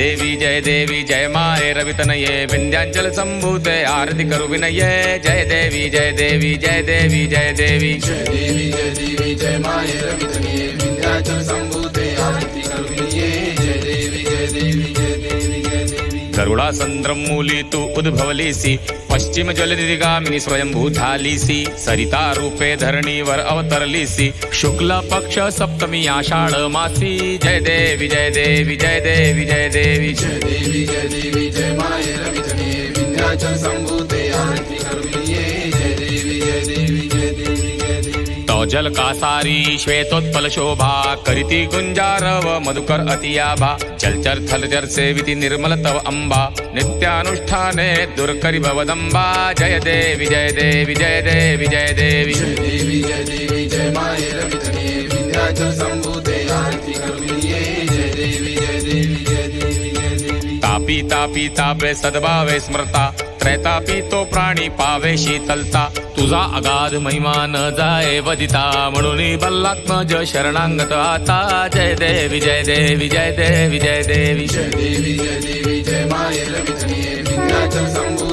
देवी जय माये रवितनये विंध्याचल संभूते आरती करू विनये जय देवी जय देवी जय देवी जय देवी जय देवी जय देवी जय माये रवितनये विंध्याचल संभूते आरती करू विनये जय देवी जय देवी जय देवी जय देवी गरुडासंद्रम मूली तू उद्भवलीसी पश्चिम जलदिगामिनी स्वयंभू झालीसी सरिता रूपे धरणीवर अवतरलीसी शुक्ल पक्ष सप्तमी आषाढ मासी जय देवी जय देवी जय देवी जय देवी जय देवी जय देवी जय माये रवितनये विंध्याचल संभूते आरती करू विनये जय देवी जय देवी जय देवी जय देवी तो जल कासारी श्वेतोत्पल शोभा करिती गुंजारव मधुकर अतियाभा जलचर थलचर सेविति निर्मल तव अंबा नित्यानुष्ठाने दुर्करि भवदंबा जय देवी जय देवी जय देवी जय देवी जय देवी जय देवी जय माये रवितनये विंध्याचल संभूते आरती करू विनये जय देवी जय देवी जय देवी जय देवी तापी तापी तापे सद्भावे स्मरता त्रैतापी तो प्राणी पावे शीतलता तुझा अगाध महिमा न जाय वदिता म्हणून बल्लात्मज शरणांगत आता जय देवी जय देवी जय देवी जय देवी जय देवी जय देवी जय माये रवितनये विंध्याचल संभूते